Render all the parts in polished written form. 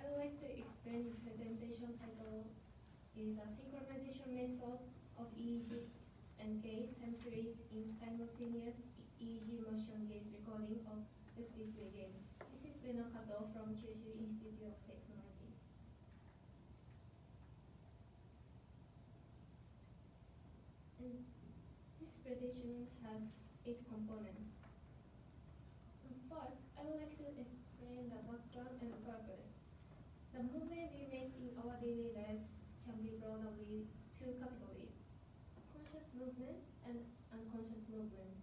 I would like to explain the presentation title is a synchronization method of EEG and gaze time series in simultaneous EEG motion gaze recording of this game. This is Beno Kato from Kyushu Institute of Technology. And this presentation has 8 components. First, I would like to explain the background and purpose. The movement we make in our daily life can be broadly 2 categories: conscious movement and unconscious movement.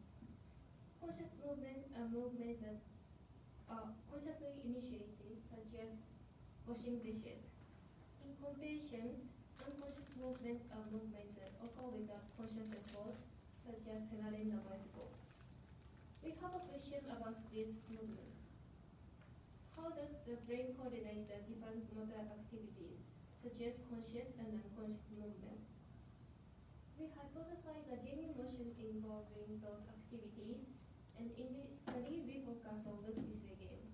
Conscious movement are movements that are consciously initiated, such as washing dishes. In comparison, unconscious movements are movements that occur without conscious effort, such as pedaling a bicycle. We have a question about this movement. How does the brain coordinate the different motor activities, such as conscious and unconscious movement? We hypothesize the gaming motion involving those activities, and in this study we focus on look this way game.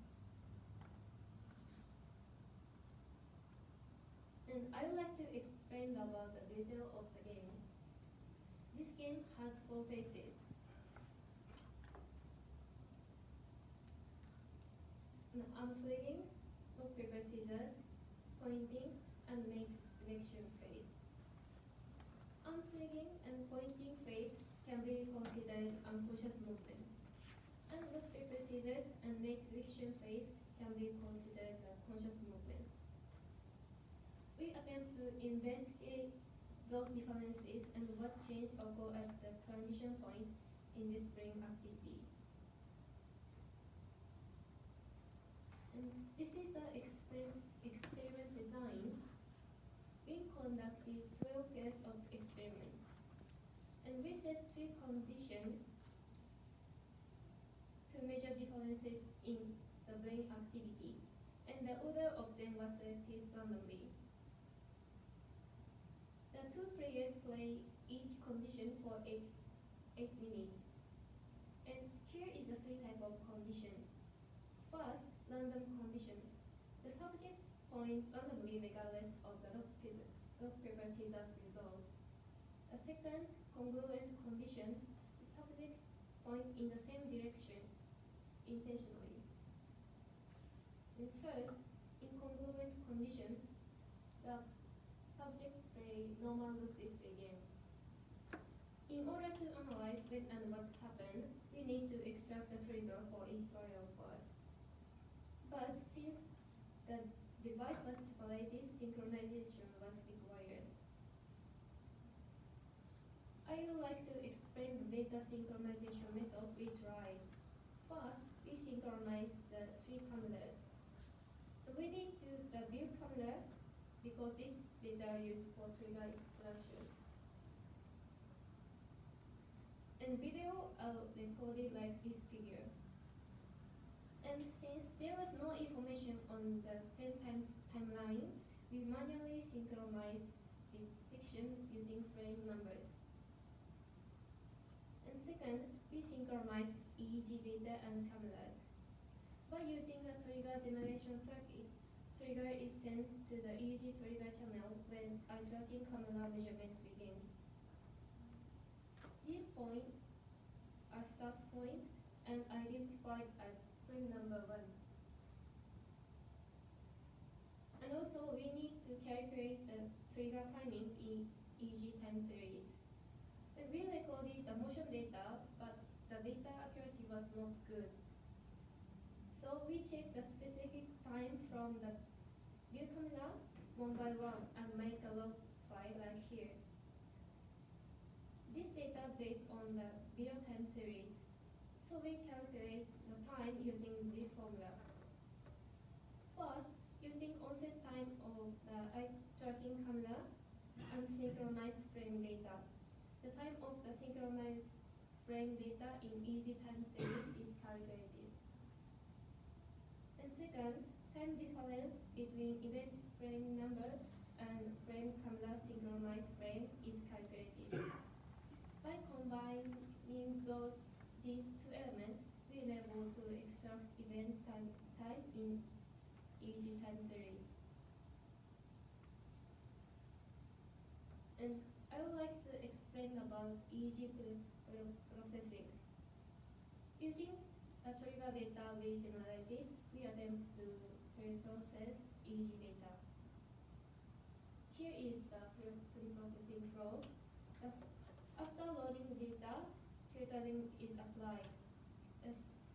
And I would like to explain about the detail of the game. This game has 4 phases. Arm swinging, rock, paper, scissors, pointing, and make selection phase. Arm swinging and pointing phase can be considered unconscious movement. And rock, paper, scissors, and make selection phase can be considered a conscious movement. We attempt to investigate those differences and what change occur at the transition point in this brain activity. And this is the experiment design. We conducted 12 pairs of experiments, and we set 3 conditions to measure differences in the brain activity, and the order of them was selected randomly. The 2 players play each condition for 8 minutes. And here is the 3 types of conditions. First, random condition. The subject points randomly regardless of the rock, paper, scissors result. The second, congruent condition. The subject points in the same direction intentionally. And third, incongruent condition. The subject play normal look this way game. In order to analyze when and what happened, we need to extract the trigger for each trial first. But since the device was separated, synchronization was required. I would like to explain the data synchronization method we tried. First, we synchronize the 3 cameras. We need to the view camera because this data is used for trigger extraction. And video are recorded like this figure. And since there was no information on the same timeline, we manually synchronized this section using frame numbers. And second, we synchronized EEG data and cameras. By using a trigger generation circuit, trigger is sent to the EEG trigger channel when eye tracking camera measurement begins. These points are start points and identified as frame number 1. And also we need to calculate the trigger timing in EEG time series. And we recorded the motion data, but the data accuracy was not good. So we checked the specific time from the view camera one by one and make a log file like here. This data based on the video time series. So we calculate the time using this formula. First, using onset time of the eye tracking camera and synchronized frame data. The time of the synchronized frame data in EEG time series is calculated. And second, time difference between event frame number and frame camera synchronized frame is calculated. By combining these 2 elements, we are able to extract event time in EEG time series. And I would like to explain about EEG processing. Using the trigger data we generated, we attempt to pre-process EEG data. Here is the pre-processing flow. After loading data, filtering is applied.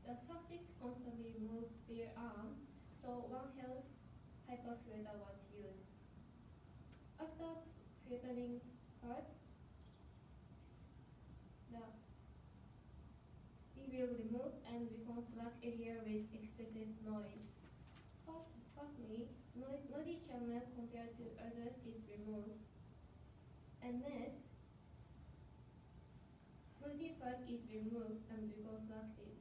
The subject constantly moved their arm, so one Hz high-pass filter was used. After filtering part, we will remove and reconstruct area with excessive noise. Firstly, noisy channel compared to others is removed. And next, noisy part is removed and reconstructed.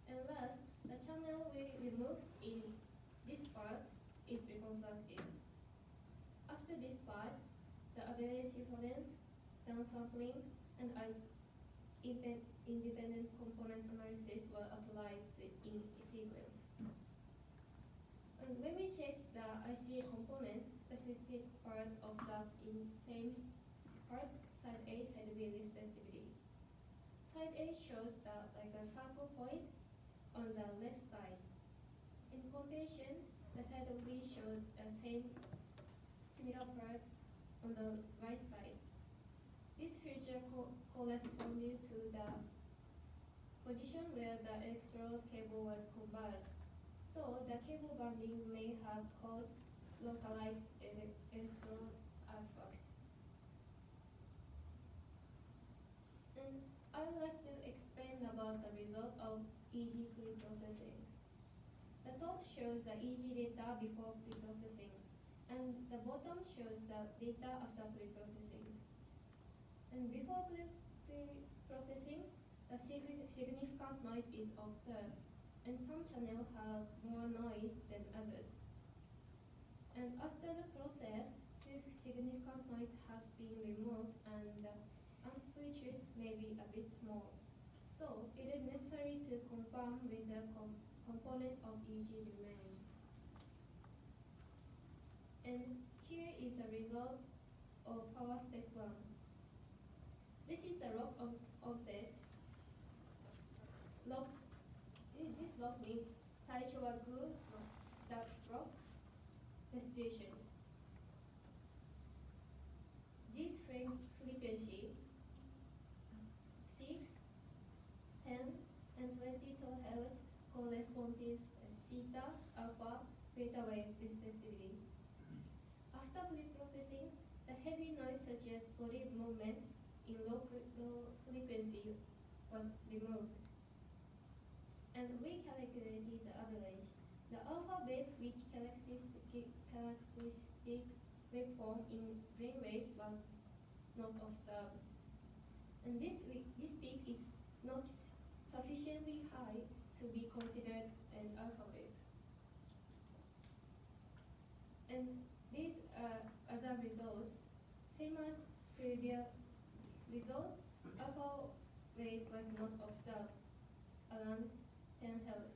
And last, the channel we removed in this part is reconstructed. After this part, the average difference, downsampling, and independent component analysis were applied in sequence. And when we check the ICA components, specific part of the in same part, side A, side B respectively. Side A shows like a circle point on the left side. In comparison, the side of B shows the same similar part on the right side. This feature corresponded to the position where the electrode cable was converged. So the cable bonding may have caused localized electrode artifact. And I would like to explain about the result of EEG pre-processing. The top shows the EEG data before pre-processing, and the bottom shows the data after pre-processing. And before pre-processing, the significant noise is observed, and some channels have more noise than others. And after the process, significant noise has been removed and the amplitude may be a bit small. So it is necessary to confirm whether components of EEG remain. And here is the result of power step 1. This is the log offset. This log means sideshow group that drop restitution. This frequency 6, 10, and 22 Hz correspond to theta, alpha, beta waves respectively. After pre-processing, the heavy noise such as body movement in low frequency was removed. And we calculated the average. The alpha wave, which characteristic waveform in brainwaves, was not observed. And this peak is not sufficiently high to be considered an alpha wave. And these as a result, same as previous result, alpha wave was not observed around 10 Hz.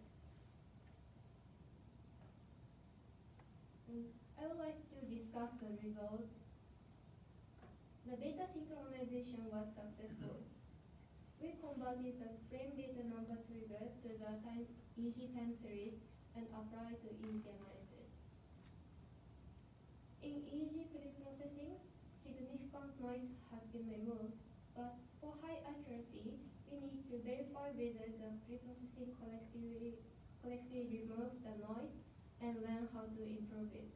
And I would like to discuss the result. The data synchronization was successful. We converted the frame data number trigger to the EEG time series and applied to EEG analysis. In EEG pre-processing, significant noise has been removed, but for high accuracy, we need to verify whether the pre-processing collectively removed the noise and learn how to improve it.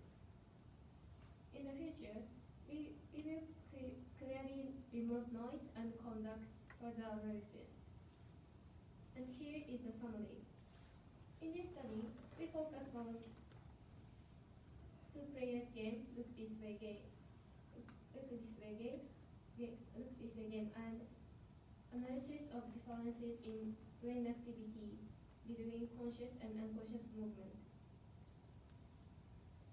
In the future, we will clearly remove noise and conduct further analysis. And here is the summary. In this study, we focused on two players game, look this way game, and analysis of differences in brain activity between conscious and unconscious movement.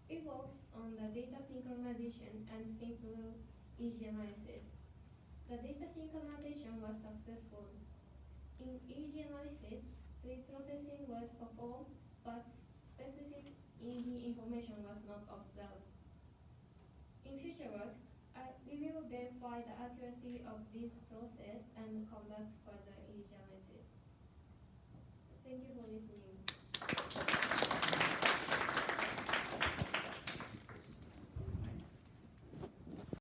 We worked on the data synchronization and simple EEG analysis. The data synchronization was successful. In EEG analysis, pre-processing was performed, but specific EEG information was not observed. In future work, We will verify the accuracy of this process and conduct further e-analysis. Thank you for listening.